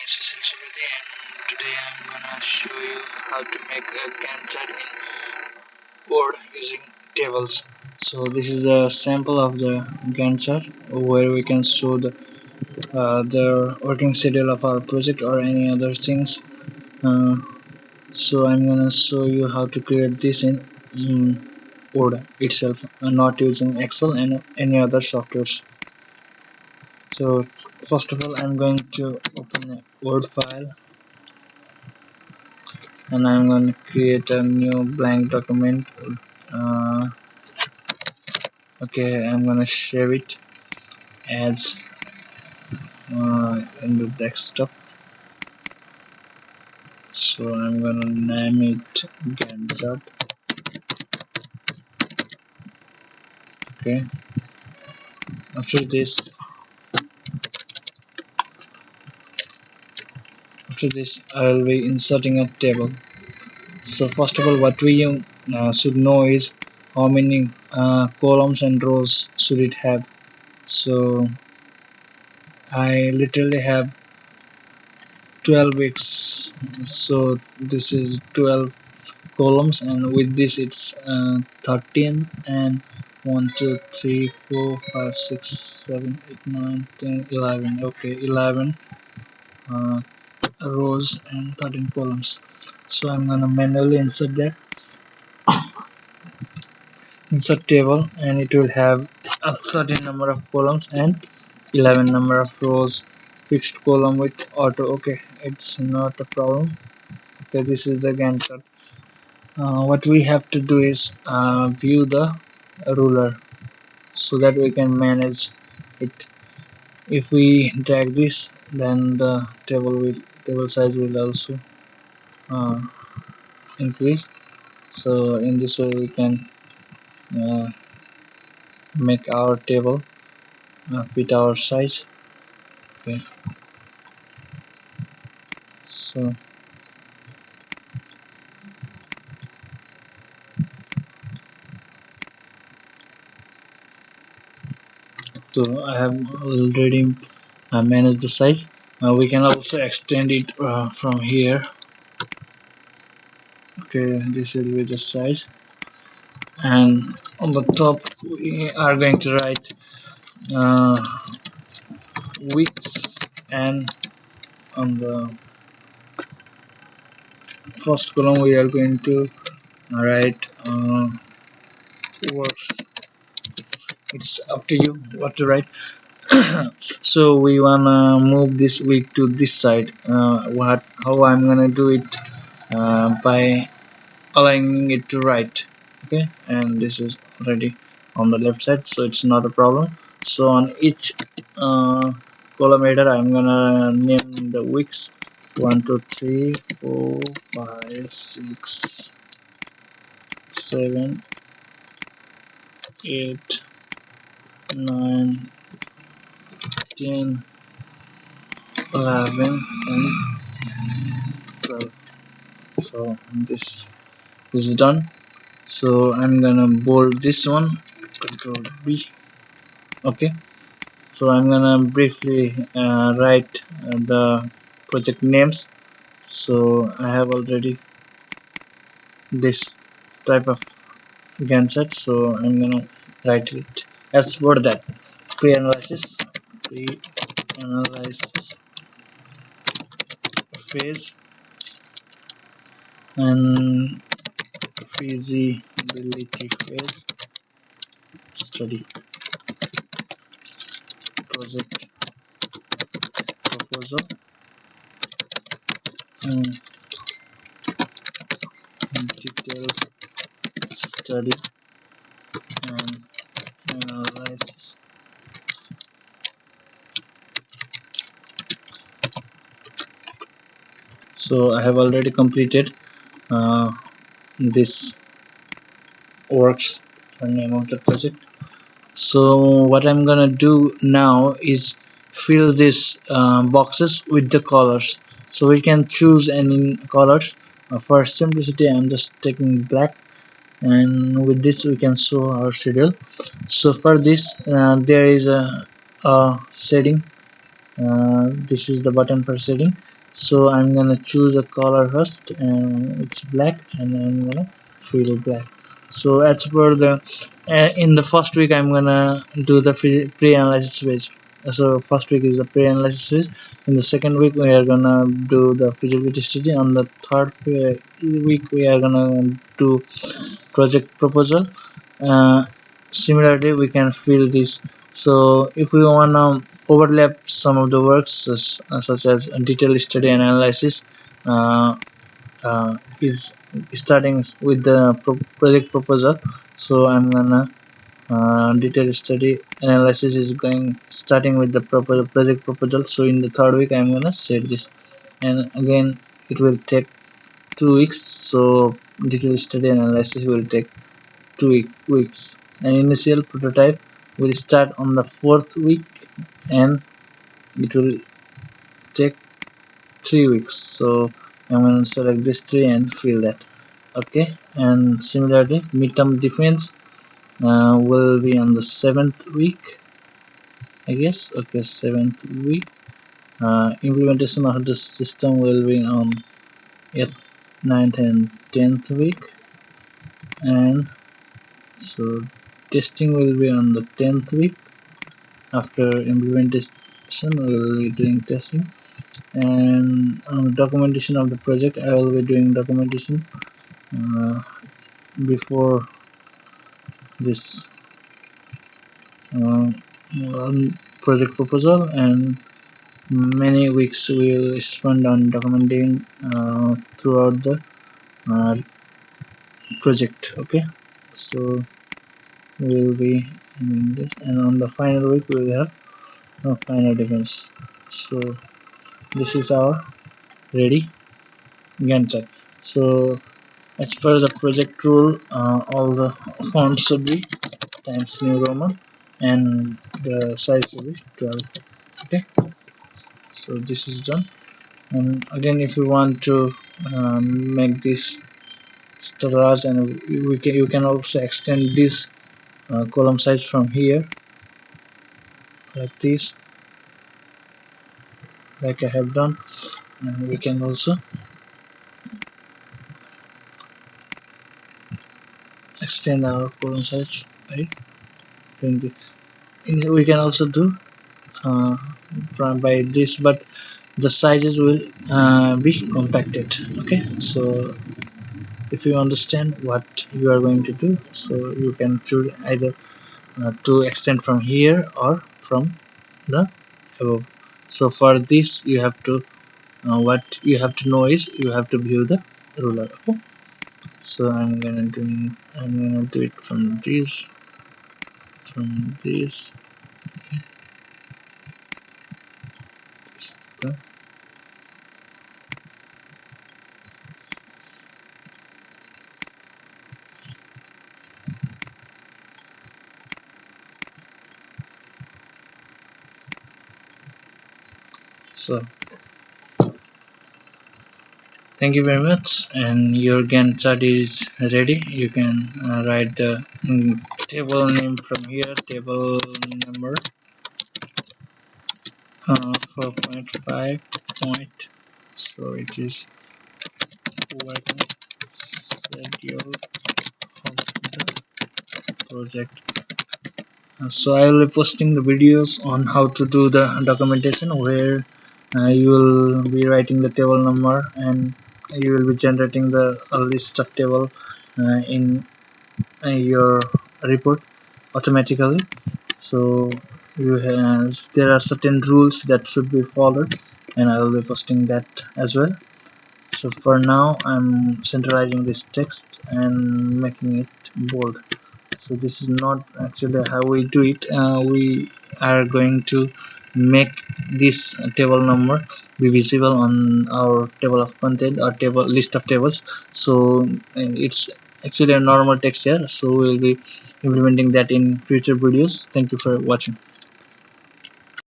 is Silshavati, and today I'm gonna show you how to make a Gantt chart in board using tables. So this is a sample of the Gantt chart where we can show the working schedule of our project or any other things. Uh, so I'm gonna show you how to create this in Word itself, not using Excel and any other softwares. So first of all, I'm going to open a Word file and I'm going to create a new blank document. uh, okay, I'm going to save it as in the desktop. So I'm going to name it Gantt chart. Okay, after this I will be inserting a table. So first of all, what we should know is how many columns and rows should it have. So I literally have 12 weeks, so this is 12 columns, and with this it's 13 and 1 2 3 4 5 6 7 8 9 10 11. Okay, 11 uh, rows and 13 columns. So I'm gonna manually insert table, and it will have a certain number of columns and 11 number of rows, fixed column with auto. Okay, it's not a problem. Okay, this is the Gantt chart. What we have to do is view the ruler so that we can manage it. If we drag this, then the table size will also uh, increase. So in this way we can uh, make our table fit our size. Okay, so I have already managed the size. We can also extend it from here. Okay, this will be the size, and on the top we are going to write uh, width, and on the first column we are going to write works. It's up to you what to write. So we wanna move this week to this side. How I'm gonna do it by aligning it to right. Okay, and this is already on the left side, so it's not a problem. So on each column header I'm gonna name the weeks 1 2 3 4 5 6 7 8 9 10 11 and 12. So this is done. So I'm gonna bold this one, Control B. Okay, so I'm gonna briefly write the project names. So I have already this type of Gantt chart, so I'm gonna write it as for that pre-analysis phase and feasibility phase, study, project proposal, and detailed study and analysis. So I have already completed this works, the name of the project. So what I'm gonna do now is fill these boxes with the colors. So we can choose any colors. For simplicity I'm just taking black, and with this we can show our schedule. So for this there is a setting. This is the button for setting. So I'm gonna choose a color first, and it's black, and I'm gonna fill black. So as per the in the first week I'm gonna do the pre-analysis phase. So first week is the pre-analysis phase. In the second week we are gonna do the feasibility study. On the third week we are gonna do project proposal. uh, Similarly we can fill this. So if we want to overlap some of the works such as detailed study and analysis, uh, is starting with the project proposal. So I'm gonna detailed study analysis is going starting with the project proposal. So in the third week I'm gonna set this, and again it will take 2 weeks. So detailed study analysis will take 2 weeks. An initial prototype will start on the fourth week, and it will take 3 weeks. So I'm going to select this tree and fill that. Okay, and similarly midterm defense will be on the 7th week, I guess. Okay, 7th week. Implementation of the system will be on 8th, 9th and 10th week, and so testing will be on the 10th week. After implementation we will be doing testing, and documentation of the project I will be doing documentation uh, before this uh, project proposal, and many weeks we will spend on documenting throughout the uh, project. Okay, so we will be doing this, and on the final week we will have final defense. So this is our ready Gantt chart. So as per the project rule, all the fonts should be Times New Roman, and the size will be 12. Okay, so this is done. And again, if you want to make this large, and you can also extend this column size from here like this, like I have done. And we can also extend our column size by doing this. We can also do from by this, but the sizes will be compacted. Okay, so if you understand what you are going to do, so you can choose either to extend from here or from the above. So for this you have to what you have to know is you have to view the ruler. Okay, so I'm gonna do it from this. Okay. So thank you very much, and your Gantt chart is ready. You can write the table name from here. Table number 4.5 point. So it is working schedule of the project. So I will be posting the videos on how to do the documentation, where you will be writing the table number, and you will be generating the list of table in your report automatically. So there are certain rules that should be followed, and I will be posting that as well. So for now I'm centralizing this text and making it bold. So this is not actually how we do it. We are going to make this table number be visible on our table of content or table list of tables. So it's actually a normal text here, so we'll be implementing that in future videos. Thank you for watching.